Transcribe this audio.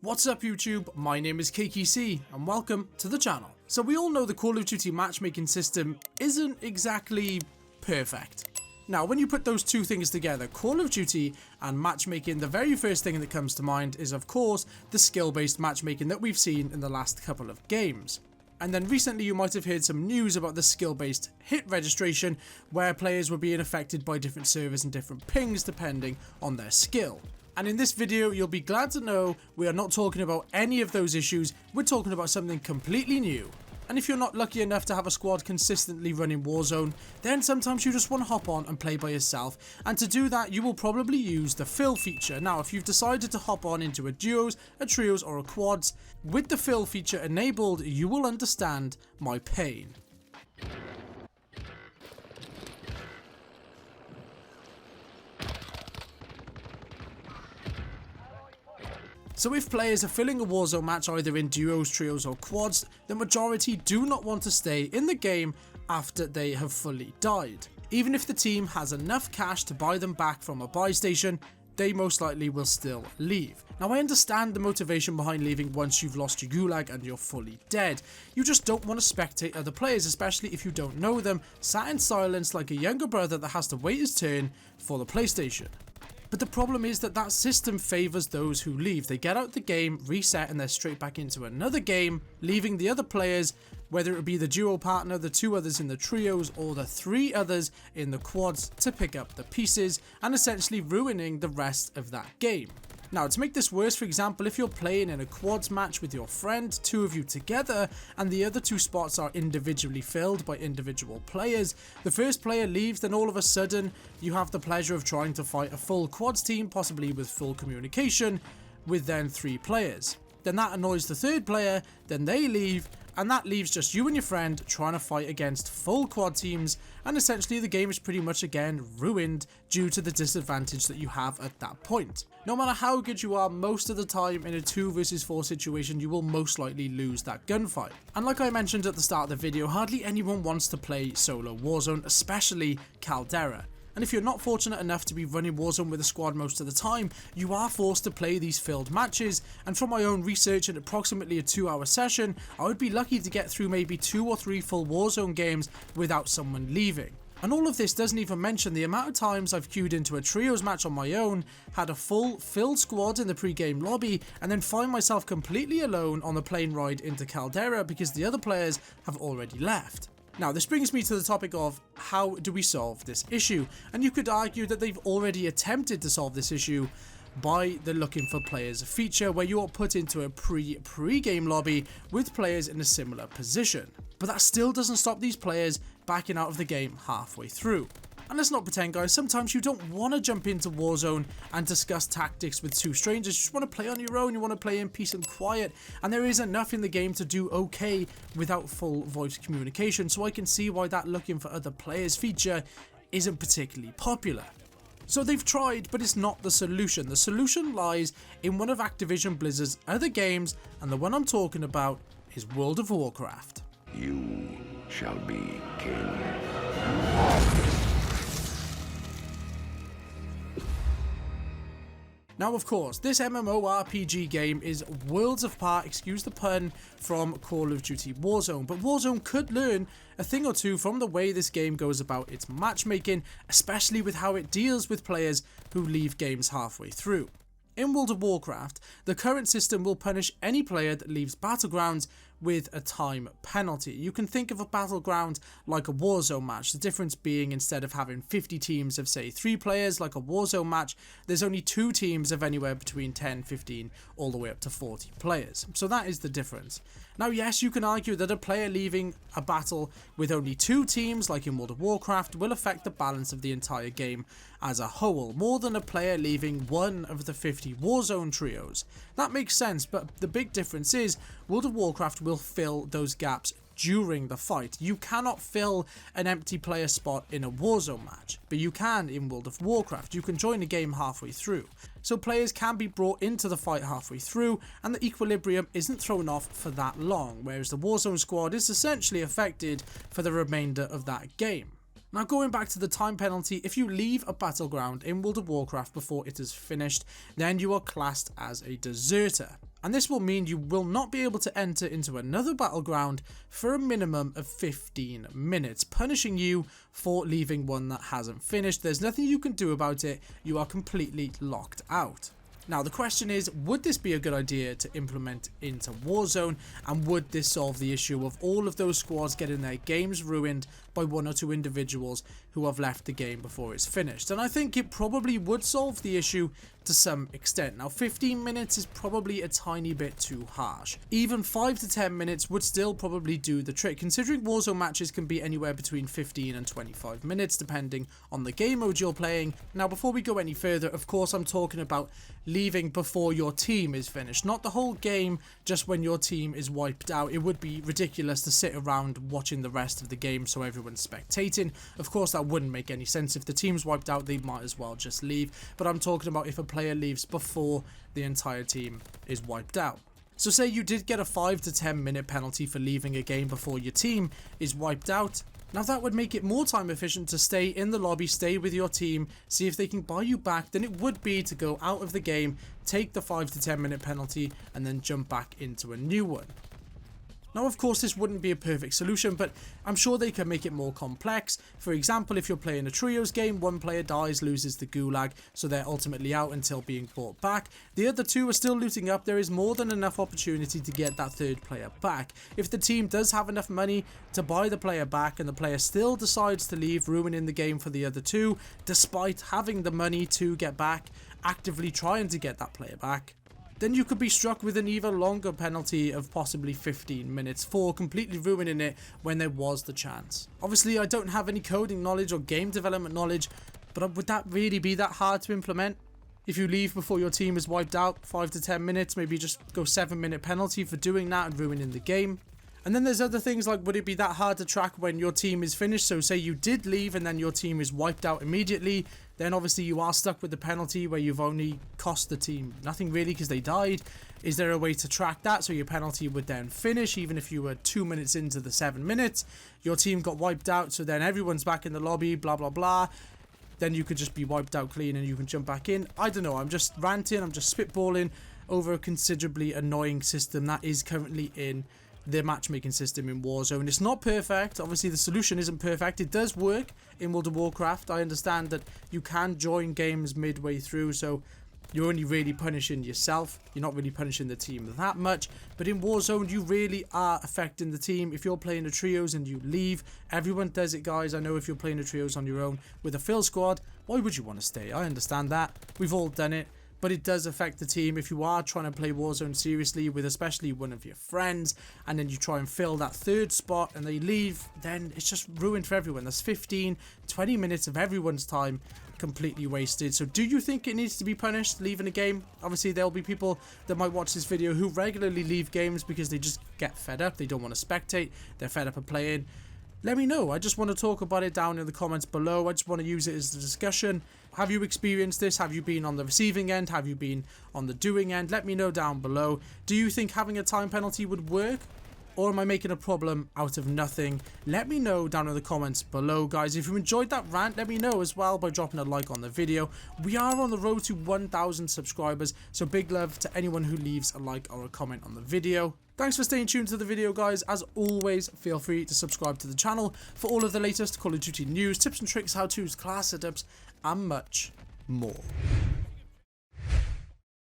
What's up YouTube, my name is CakeyC and welcome to the channel. So we all know the Call of Duty matchmaking system isn't exactly perfect. Now when you put those two things together, Call of Duty and matchmaking, the very first thing that comes to mind is of course the skill-based matchmaking that we've seen in the last couple of games. And then recently you might have heard some news about the skill-based hit registration where players were being affected by different servers and different pings depending on their skill. And in this video, you'll be glad to know we are not talking about any of those issues, we're talking about something completely new. And if you're not lucky enough to have a squad consistently running Warzone, then sometimes you just want to hop on and play by yourself, and to do that you will probably use the fill feature. Now if you've decided to hop on into a duos, a trios or a quads, with the fill feature enabled you will understand my pain. So if players are filling a Warzone match either in duos, trios or quads, the majority do not want to stay in the game after they have fully died. Even if the team has enough cash to buy them back from a buy station, they most likely will still leave. Now I understand the motivation behind leaving once you've lost your gulag and you're fully dead. You just don't want to spectate other players, especially if you don't know them, sat in silence like a younger brother that has to wait his turn for the PlayStation. But the problem is that that system favours those who leave. They get out the game, reset, and they're straight back into another game, leaving the other players, whether it be the duo partner, the two others in the trios, or the three others in the quads, to pick up the pieces, and essentially ruining the rest of that game. Now to make this worse, for example, if you're playing in a quads match with your friend, two of you together, and the other two spots are individually filled by individual players, the first player leaves, then all of a sudden you have the pleasure of trying to fight a full quads team, possibly with full communication, with then three players. Then that annoys the third player, then they leave, and that leaves just you and your friend trying to fight against full quad teams, and essentially the game is pretty much again ruined due to the disadvantage that you have at that point. No matter how good you are, most of the time in a 2 versus 4 situation you will most likely lose that gunfight. And like I mentioned at the start of the video, hardly anyone wants to play solo Warzone, especially Caldera. And if you're not fortunate enough to be running Warzone with a squad most of the time, you are forced to play these filled matches, and from my own research in approximately a 2-hour session, I would be lucky to get through maybe 2 or 3 full Warzone games without someone leaving. And all of this doesn't even mention the amount of times I've queued into a trios match on my own, had a full filled squad in the pre-game lobby, and then find myself completely alone on the plane ride into Caldera because the other players have already left. Now this brings me to the topic of how do we solve this issue, and you could argue that they've already attempted to solve this issue by the looking for players feature where you are put into a pre-game lobby with players in a similar position. But that still doesn't stop these players backing out of the game halfway through. And let's not pretend guys, sometimes you don't want to jump into Warzone and discuss tactics with two strangers, you just want to play on your own, you want to play in peace and quiet, and there is enough in the game to do okay without full voice communication, so I can see why that looking for other players feature isn't particularly popular. So they've tried, but it's not the solution. The solution lies in one of Activision Blizzard's other games, and the one I'm talking about is World of Warcraft. You shall be king. Now of course, this MMORPG game is worlds apart, excuse the pun, from Call of Duty Warzone, but Warzone could learn a thing or two from the way this game goes about its matchmaking, especially with how it deals with players who leave games halfway through. In World of Warcraft, the current system will punish any player that leaves Battlegrounds with a time penalty. You can think of a Battleground like a Warzone match, the difference being instead of having 50 teams of say 3 players like a Warzone match, there's only 2 teams of anywhere between 10, 15, all the way up to 40 players. So that is the difference. Now yes, you can argue that a player leaving a battle with only 2 teams like in World of Warcraft will affect the balance of the entire game as a whole, more than a player leaving one of the 50 Warzone trios. That makes sense, but the big difference is World of Warcraft will fill those gaps during the fight. You cannot fill an empty player spot in a Warzone match, but you can in World of Warcraft. You can join a game halfway through. So players can be brought into the fight halfway through, and the equilibrium isn't thrown off for that long, whereas the Warzone squad is essentially affected for the remainder of that game. Now going back to the time penalty, if you leave a battleground in World of Warcraft before it is finished, then you are classed as a deserter. and this will mean you will not be able to enter into another battleground for a minimum of 15 minutes, punishing you for leaving one that hasn't finished. There's nothing you can do about it. You are completely locked out. Now the question is, would this be a good idea to implement into Warzone, and would this solve the issue of all of those squads getting their games ruined by 1 or 2 individuals who have left the game before it's finished? And I think it probably would solve the issue to some extent. Now 15 minutes is probably a tiny bit too harsh. Even 5 to 10 minutes would still probably do the trick, considering Warzone matches can be anywhere between 15 and 25 minutes depending on the game mode you're playing. Now before we go any further, of course I'm talking about leaving before your team is finished, not the whole game, just when your team is wiped out. It would be ridiculous to sit around watching the rest of the game so everyone's spectating. Of course that wouldn't make any sense. If the team's wiped out, they might as well just leave. But I'm talking about if a player leaves before the entire team is wiped out. So say you did get a 5 to 10 minute penalty for leaving a game before your team is wiped out. Now that would make it more time efficient to stay in the lobby, stay with your team, see if they can buy you back than it would be to go out of the game, take the 5 to 10 minute penalty and then jump back into a new one. Now of course this wouldn't be a perfect solution, but I'm sure they can make it more complex. For example, if you're playing a trios game, one player dies, loses the gulag, so they're ultimately out until being brought back. The other 2 are still looting up. There is more than enough opportunity to get that 3rd player back. If the team does have enough money to buy the player back and the player still decides to leave, ruining the game for the other 2, despite having the money to get back, actively trying to get that player back, then you could be struck with an even longer penalty of possibly 15 minutes for completely ruining it when there was the chance. Obviously, I don't have any coding knowledge or game development knowledge, but would that really be that hard to implement? If you leave before your team is wiped out, 5 to 10 minutes, maybe just go 7-minute penalty for doing that and ruining the game. And then there's other things like, would it be that hard to track when your team is finished? So say you did leave and then your team is wiped out immediately, then obviously you are stuck with the penalty where you've only cost the team nothing really because they died. Is there a way to track that so your penalty would then finish even if you were 2 minutes into the 7 minutes? Your team got wiped out, so then everyone's back in the lobby, blah blah blah. Then you could just be wiped out clean and you can jump back in. I don't know, I'm just ranting, I'm just spitballing over a considerably annoying system that is currently in the matchmaking system in Warzone. It's not perfect. Obviously the solution isn't perfect. It does work in World of Warcraft. I understand that you can join games midway through, so you're only really punishing yourself. You're not really punishing the team that much. But in Warzone, you really are affecting the team. If you're playing the trios and you leave, everyone does it, guys. I know if you're playing the trios on your own with a fill squad, why would you want to stay? I understand that. We've all done it. But it does affect the team. If you are trying to play Warzone seriously with especially one of your friends, and then you try and fill that 3rd spot and they leave, then it's just ruined for everyone. That's 15, 20 minutes of everyone's time completely wasted. So do you think it needs to be punished, leaving a game? Obviously there'll be people that might watch this video who regularly leave games because they just get fed up. They don't want to spectate. They're fed up of playing. Let me know. I just want to talk about it down in the comments below. I just want to use it as a discussion. Have you experienced this? Have you been on the receiving end? Have you been on the doing end? Let me know down below. Do you think having a time penalty would work? Or am I making a problem out of nothing? Let me know down in the comments below, guys. If you enjoyed that rant, let me know as well by dropping a like on the video. We are on the road to 1,000 subscribers, so big love to anyone who leaves a like or a comment on the video. Thanks for staying tuned to the video, guys. As always, feel free to subscribe to the channel for all of the latest Call of Duty news, tips and tricks, how-tos, class setups, and much more.